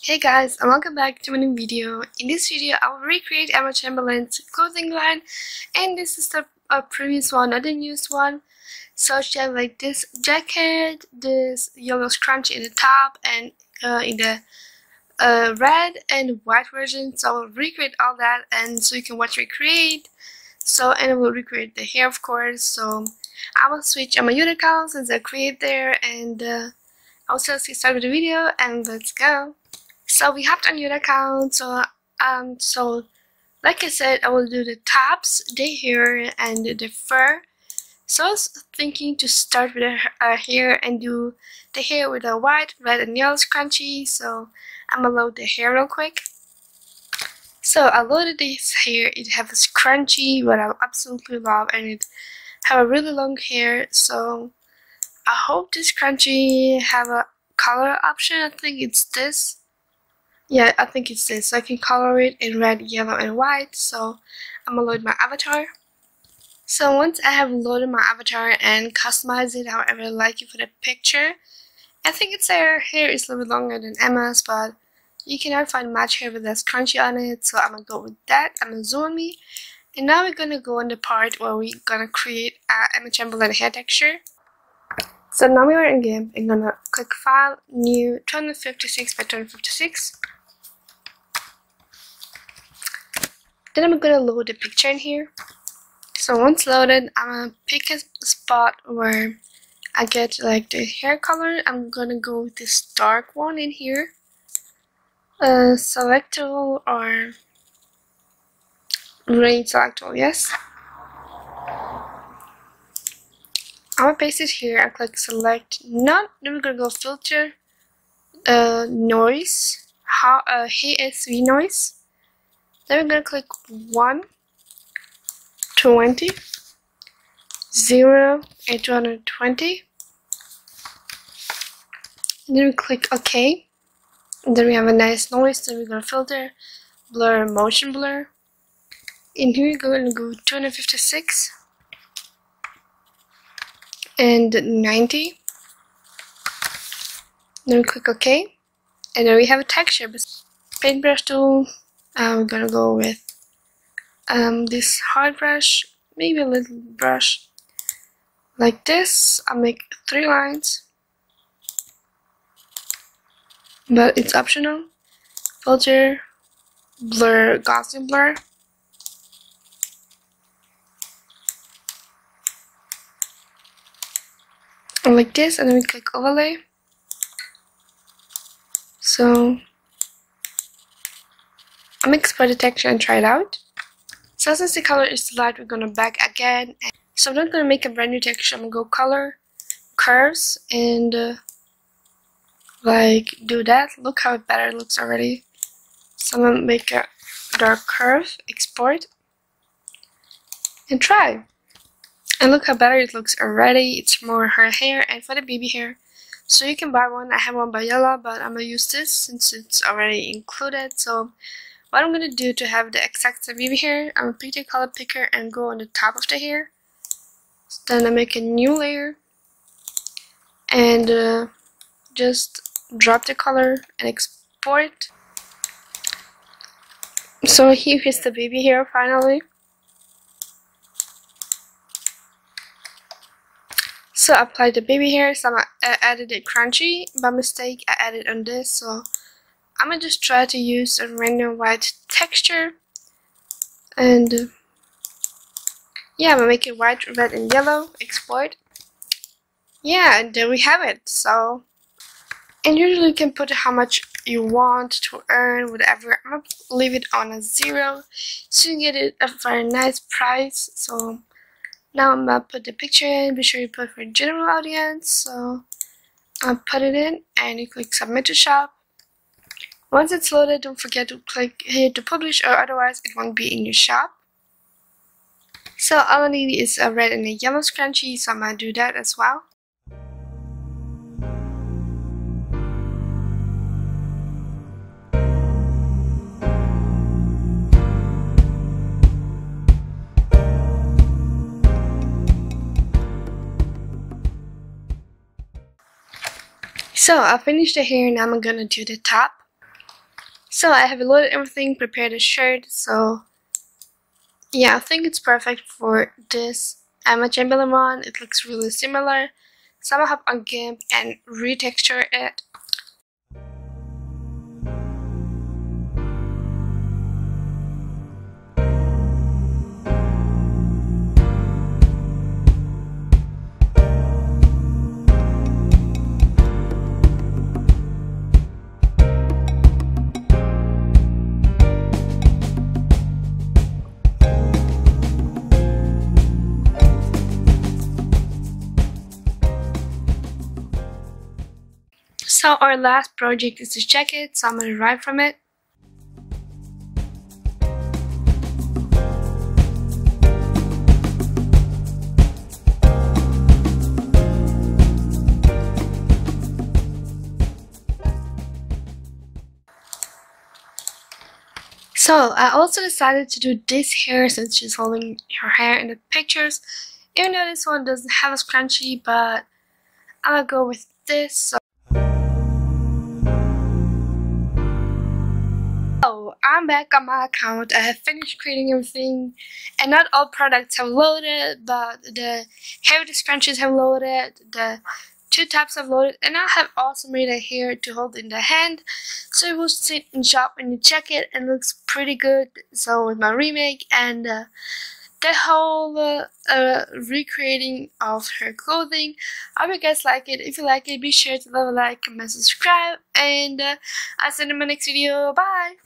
Hey guys, and welcome back to a new video. In this video, I will recreate Emma Chamberlain's clothing line, and this is the previous one, not the newest one. So she has like this jacket, this yellow scrunchie in the top, and in the red and white version. So I will recreate all that, and so you can watch me create. So and I will recreate the hair, of course. So I will switch on my unit account since I create there, and I'll just get started with the video, and let's go. So we hopped on your account. So like I said, I will do the tops, the hair, and the fur. So I was thinking to start with the hair and do the hair with a white, red, and yellow scrunchie. So I'm gonna load the hair real quick. So I loaded this hair. It has a scrunchie, what I absolutely love, and it have a really long hair. So I hope this scrunchie have a color option. I think it's this. Yeah, I think it's this. So I can color it in red, yellow, and white. So I'm gonna load my avatar. So once I have loaded my avatar and customized it however I like it for the picture, I think its hair is a little bit longer than Emma's, but you cannot find much hair with that scrunchie on it. So I'm gonna go with that. I'm gonna zoom on me. And now we're gonna go on the part where we're gonna create Emma Chamberlain hair texture. So now we are in GIMP. I'm gonna click File, New, 256 by 256. Then I'm gonna load the picture in here. So once loaded, I'm gonna pick a spot where I get like the hair color. I'm gonna go with this dark one in here. Select tool or green select tool, yes. I'm gonna paste it here. I click select none. Then we're gonna go filter noise, HSV noise. Then we're gonna click 1, 20, 0, and 220. And then we click OK. And then we have a nice noise. Then we're gonna filter, blur, motion blur. And here we're gonna go 256 and 90. Then we click OK. And then we have a texture. Paintbrush tool. We're gonna go with this hard brush, maybe a little brush like this. I'll make 3 lines, but it's optional. Filter, blur, Gaussian blur. And like this, and then we click overlay. So I'm gonna export the texture and try it out. So since the color is light, we're gonna back again. So I'm not gonna make a brand new texture. I'm gonna go color, curves, and like do that. Look how better it looks already. So I'm gonna make a dark curve, export, and try. And look how better it looks already. It's more her hair and for the baby hair. So you can buy one. I have one by Yella, but I'm gonna use this since it's already included. So what I'm gonna do to have the exact same baby hair, I'm gonna pick the color picker and go on the top of the hair. Then I make a new layer and just drop the color and export. So here is the baby hair finally. So I applied the baby hair. So I added a crunchy by mistake. I added on this. So I'm gonna just try to use a random white texture, and yeah, I'm gonna make it white, red, and yellow. Export. Yeah, and there we have it. So, and usually you can put how much you want to earn, whatever. I'm gonna leave it on a 0, so you get it a very nice price. So now I'm gonna put the picture in. Be sure you put for general audience. So I'll put it in, and you click submit to shop. Once it's loaded, don't forget to click here to publish, or otherwise it won't be in your shop. So all I need is a red and a yellow scrunchie, so I'm gonna do that as well. So I finished the hair, and now I'm gonna do the top. So I have loaded everything, prepared a shirt, so yeah, I think it's perfect for this Emma Chamberlain one. It looks really similar. So I'm gonna hop on GIMP and retexture it. So our last project is this jacket, so I'm gonna write from it. So I also decided to do this hair since she's holding her hair in the pictures. Even though this one doesn't have a scrunchie, but I'll go with this. So I'm back on my account. I have finished creating everything, and not all products have loaded, but the hair with the scrunchies have loaded, the two tabs have loaded, and I have also made a hair to hold in the hand, so it will sit and shop when you check it and looks pretty good. So with my remake and the whole recreating of her clothing, I hope you guys like it. If you like it, be sure to leave a like, comment, subscribe, and I'll see you in my next video. Bye!